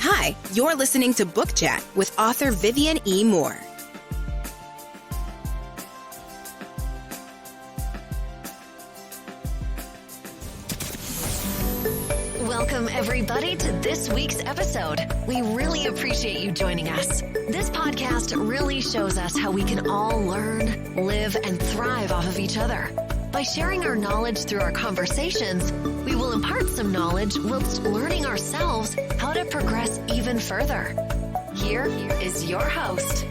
Hi, you're listening to Book Chat with author Vivian E. Moore. Welcome, everybody, to this week's episode. We really appreciate you joining us. This podcast really shows us how we can all learn, live, and thrive off of each other. By sharing our knowledge through our conversations, we will impart some knowledge whilst learning ourselves how to progress even further. Here is your host.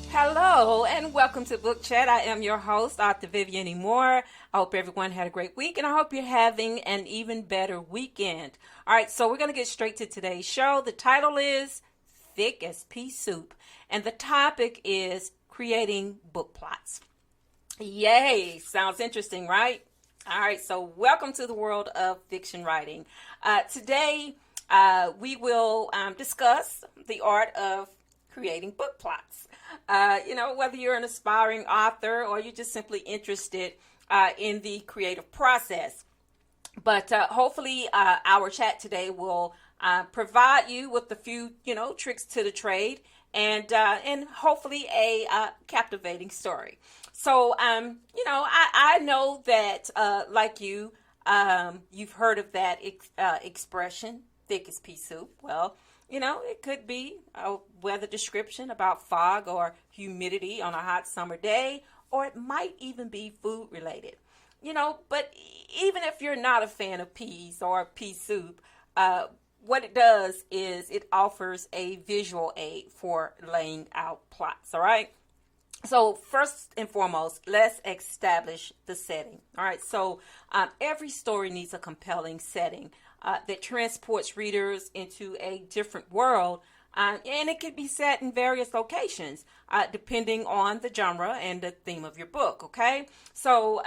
Hello and welcome to Book Chat. I am your host, Author Vivian E. Moore. I hope everyone had a great week and I hope you're having an even better weekend. All right, so we're going to get straight to today's show. The title is Thick as Pea Soup and the topic is creating book plots. Yay! Sounds interesting, right? All right, so welcome to the world of fiction writing. Today we will discuss the art of creating book plots. Whether you're an aspiring author or you're just simply interested in the creative process. But hopefully our chat today will provide you with a few, tricks to the trade and hopefully a captivating story. So, I know that like you've heard of that expression, thick as pea soup. Well, it could be a weather description about fog or humidity on a hot summer day, or it might even be food related. But even if you're not a fan of peas or pea soup, what it does is it offers a visual aid for laying out plots, all right? So first and foremost, let's establish the setting, all right? So every story needs a compelling setting that transports readers into a different world, and it could be set in various locations, depending on the genre and the theme of your book, okay? So,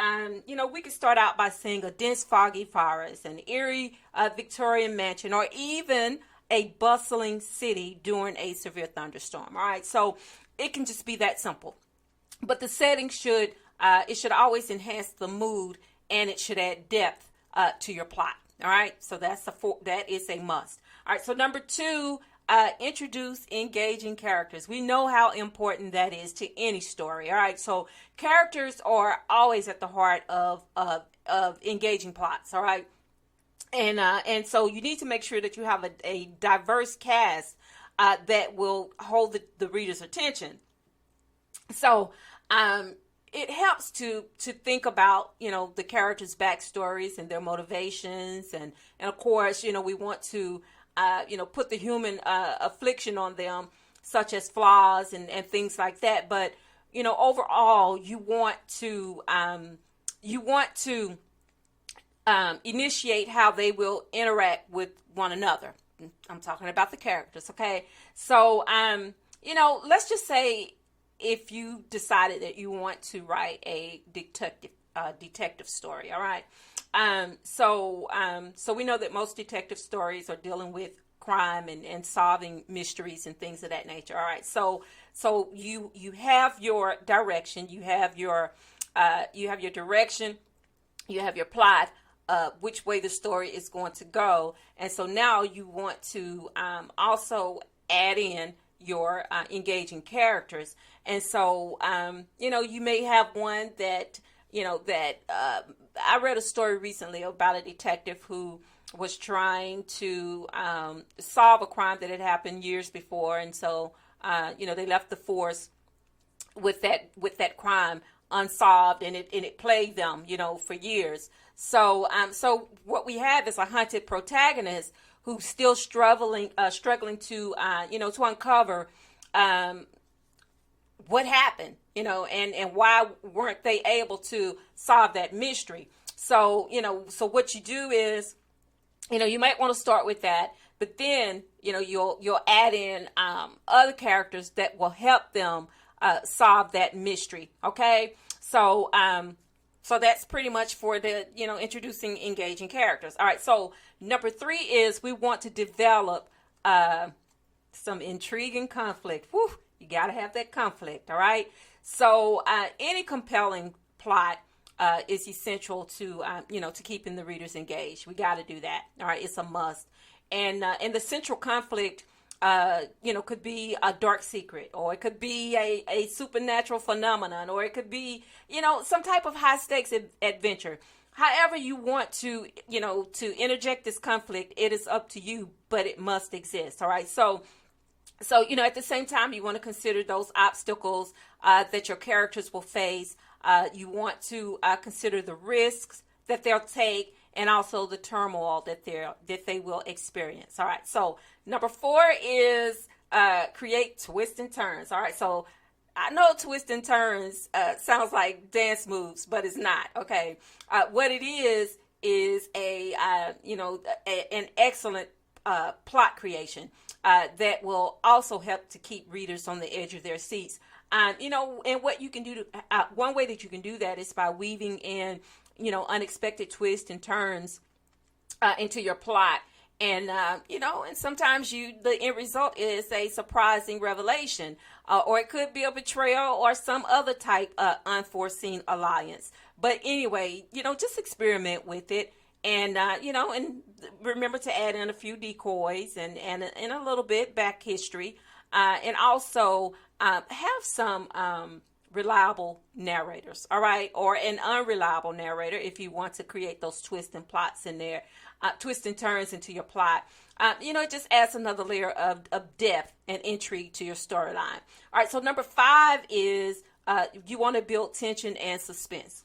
we could start out by saying a dense, foggy forest, an eerie Victorian mansion, or even a bustling city during a severe thunderstorm, all right? So it can just be that simple. But the setting should always enhance the mood, and it should add depth to your plot. All right, so that is a must. All right, so number 2, introduce engaging characters. We know how important that is to any story. All right, so characters are always at the heart of engaging plots. All right, and so you need to make sure that you have a diverse cast that will hold the reader's attention. So it helps to think about, the characters' backstories and their motivations. And of course, we want to, put the human affliction on them, such as flaws and things like that. But, overall, you want to initiate how they will interact with one another. I'm talking about the characters. Okay. So, let's just say, if you decided that you want to write a detective story, all right. So we know that most detective stories are dealing with crime and solving mysteries and things of that nature. All right. So you have your direction, you have your direction, you have your plot, which way the story is going to go, and so now you want to also add in your engaging characters. And so, you may have one that, I read a story recently about a detective who was trying to solve a crime that had happened years before. And so, they left the force with that crime unsolved, and it plagued them, for years. So, what we have is a hunted protagonist who's still struggling to uncover what happened, and why weren't they able to solve that mystery. So, so what you do is, you might want to start with that, but then, you'll add in other characters that will help them solve that mystery. Okay. So that's pretty much for the, introducing engaging characters. All right. So number 3 is we want to develop some intrigue and conflict. Whew, you got to have that conflict. All right. So any compelling plot is essential to, to keeping the readers engaged. We got to do that. All right. It's a must. And the central conflict, could be a dark secret, or it could be a supernatural phenomenon, or it could be, some type of high stakes adventure. However you want to, to interject this conflict, it is up to you, but it must exist. All right. So, at the same time, you want to consider those obstacles that your characters will face. You want to consider the risks that they'll take, and also the turmoil that they will experience. All right. So number 4 is create twists and turns. All right. So I know twists and turns sounds like dance moves, but it's not. Okay. What it is an excellent plot creation that will also help to keep readers on the edge of their seats. And what you can do, one way that you can do that is by weaving in, unexpected twists and turns into your plot. And, and sometimes the end result is a surprising revelation, or it could be a betrayal or some other type of unforeseen alliance. But anyway, just experiment with it. And, and remember to add in a few decoys and a little bit back history. And also have some reliable narrators, all right, or an unreliable narrator if you want to create those twists and plots in there, twists and turns into your plot. It just adds another layer of depth and intrigue to your storyline. All right, so number 5 is you want to build tension and suspense.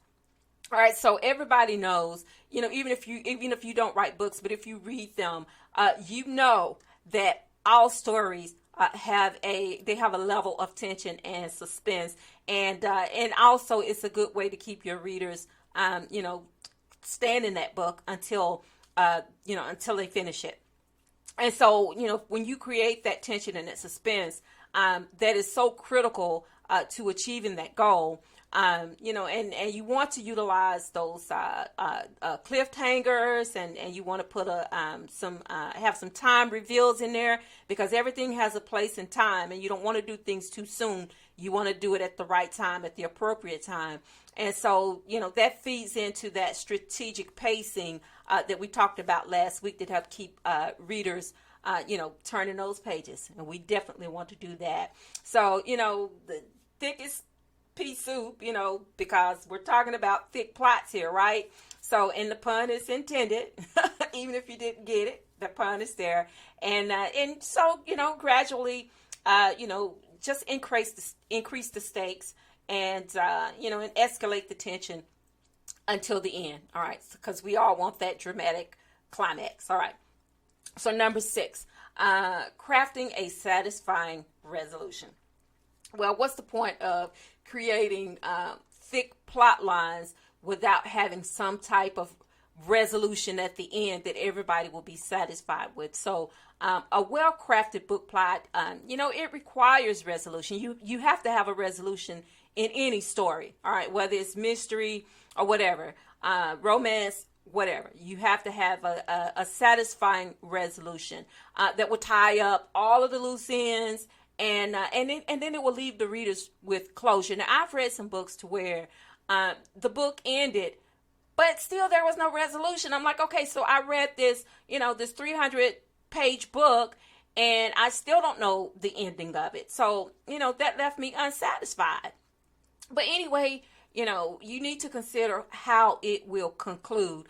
All right, so everybody knows, even if you don't write books, but if you read them, that all stories have a level of tension and suspense, and also it's a good way to keep your readers, staying in that book until they finish it. And so, when you create that tension and that suspense, that is so critical to achieving that goal. And you want to utilize those cliffhangers, and you want to put have some time reveals in there, because everything has a place and time, and you don't want to do things too soon. You want to do it at the right time, at the appropriate time. And so, that feeds into that strategic pacing that we talked about last week that help keep readers turning those pages. And we definitely want to do that. So, the thickest pea soup, because we're talking about thick plots here, right? So, and the pun is intended, even if you didn't get it, the pun is there. And so, gradually, just increase the stakes, and, and escalate the tension until the end. All right. Because we all want that dramatic climax. All right. So number 6, crafting a satisfying resolution. Well, what's the point of creating thick plot lines without having some type of resolution at the end that everybody will be satisfied with? So a well-crafted book plot, it requires resolution. You have to have a resolution in any story, all right, whether it's mystery or whatever, romance, whatever. You have to have a satisfying resolution that will tie up all of the loose ends, and then it will leave the readers with closure. Now, I've read some books to where the book ended, but still there was no resolution. I'm like, okay, so I read this, this 300-page book, and I still don't know the ending of it. So, that left me unsatisfied. But anyway, you need to consider how it will conclude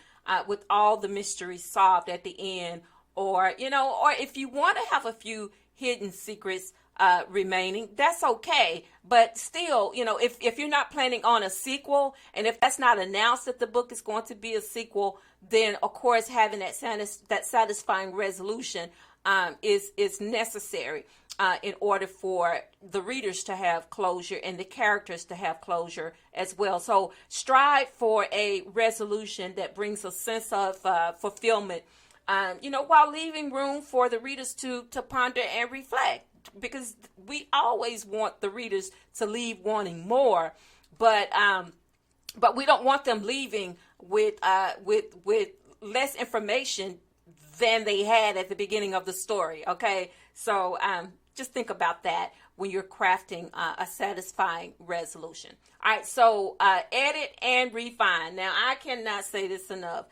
with all the mysteries solved at the end, or if you want to have a few hidden secrets remaining, that's okay. But still, if you're not planning on a sequel, and if that's not announced that the book is going to be a sequel, then of course having that satisfying resolution is necessary in order for the readers to have closure and the characters to have closure as well. So strive for a resolution that brings a sense of fulfillment, while leaving room for the readers to ponder and reflect, because we always want the readers to leave wanting more, but we don't want them leaving with less information than they had at the beginning of the story. Okay, so just think about that when you're crafting a satisfying resolution. All right, so edit and refine. Now, I cannot say this enough.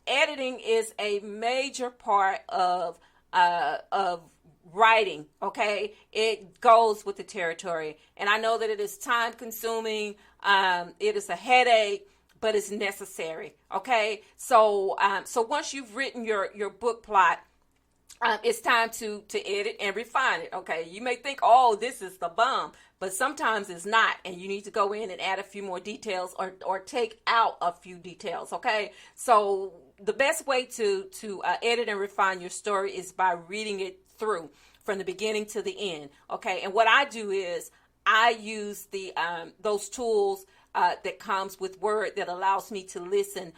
Editing is a major part of writing, okay? It goes with the territory. And I know that it is time consuming. It is a headache, but it's necessary, okay? So once you've written your book plot, it's time to edit and refine it, okay? You may think, oh, this is the bomb, but sometimes it's not, and you need to go in and add a few more details or take out a few details, okay? So the best way to edit and refine your story is by reading it through from the beginning to the end, okay? And what I do is I use those tools that comes with Word that allows me to listen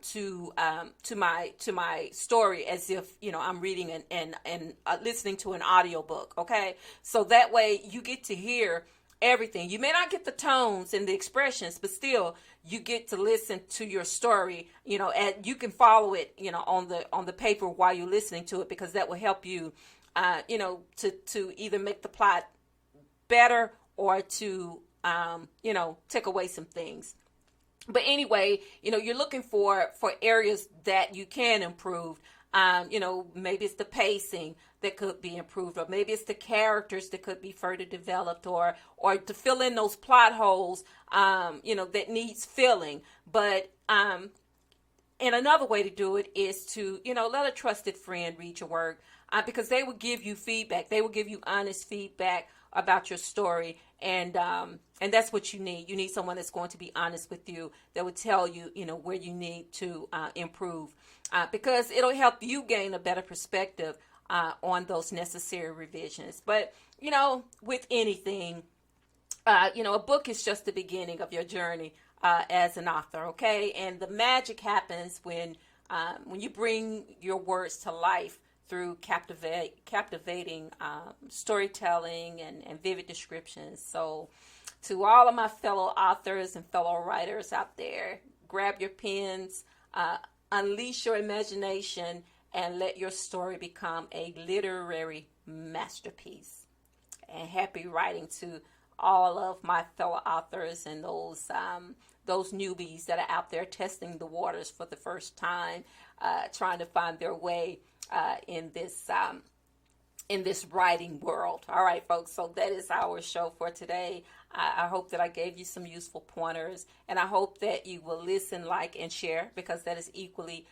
to my story as if, you know, I'm reading and listening to an audiobook, okay? So that way you get to hear everything. You may not get the tones and the expressions, but still you get to listen to your story, you know, and you can follow it, you know, on the paper while you're listening to it, because that will help you, you know, to either make the plot better or to, you know, take away some things. But anyway, you know, you're looking for areas that you can improve. You know, maybe it's the pacing that could be improved, or maybe it's the characters that could be further developed, or to fill in those plot holes, you know, that needs filling. But and another way to do it is to, you know, let a trusted friend read your work, because they will give you feedback. They will give you honest feedback about your story. And that's what you need. You need someone that's going to be honest with you, that would tell you, you know, where you need to improve, because it'll help you gain a better perspective on those necessary revisions. But, you know, with anything, you know, a book is just the beginning of your journey as an author, okay? And the magic happens when you bring your words to life through captivating storytelling and vivid descriptions. So to all of my fellow authors and fellow writers out there, grab your pens, unleash your imagination, and let your story become a literary masterpiece. And happy writing to all of my fellow authors and those newbies that are out there testing the waters for the first time, trying to find their way in this writing world. All right, folks, so that is our show for today. I hope that I gave you some useful pointers, and I hope that you will listen, like, and share, because that is equally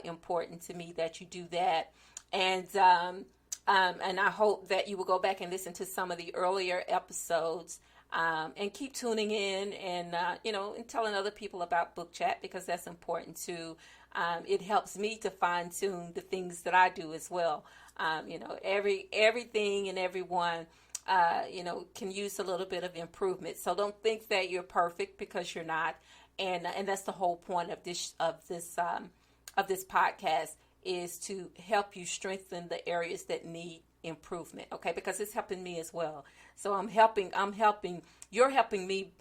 important to me that you do that. And I hope that you will go back and listen to some of the earlier episodes, and keep tuning in and, you know, and telling other people about Book Chat, because that's important too. It helps me to fine tune the things that I do as well. You know, everything and everyone, you know, can use a little bit of improvement. So don't think that you're perfect, because you're not. And that's the whole point of this podcast, is to help you strengthen the areas that need improvement. Okay, because it's helping me as well. So you're helping me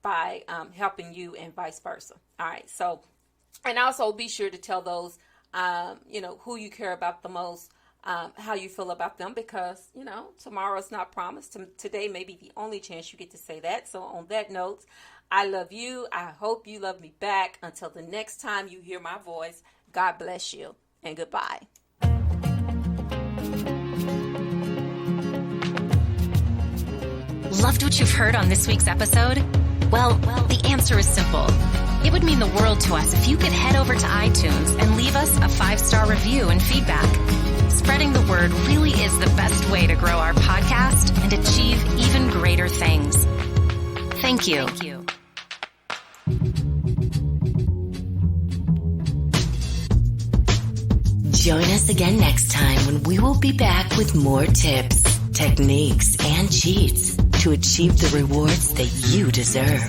by helping you, and vice versa. All right, so. And also be sure to tell those, you know, who you care about the most, how you feel about them, because, you know, tomorrow's not promised. Today may be the only chance you get to say that. So on that note, I love you. I hope you love me back. Until the next time you hear my voice, God bless you, and goodbye. Loved what you've heard on this week's episode? Well, the answer is simple. It would mean the world to us if you could head over to iTunes and leave us a 5-star review and feedback. Spreading the word really is the best way to grow our podcast and achieve even greater things. Thank you. Join us again next time when we will be back with more tips, techniques, and cheats to achieve the rewards that you deserve.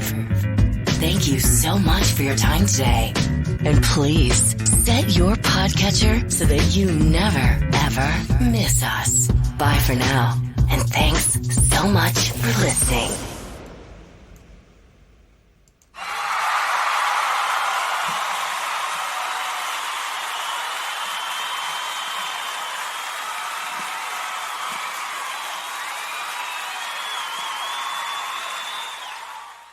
Thank you so much for your time today. And please set your podcatcher so that you never, ever miss us. Bye for now. And thanks so much for listening.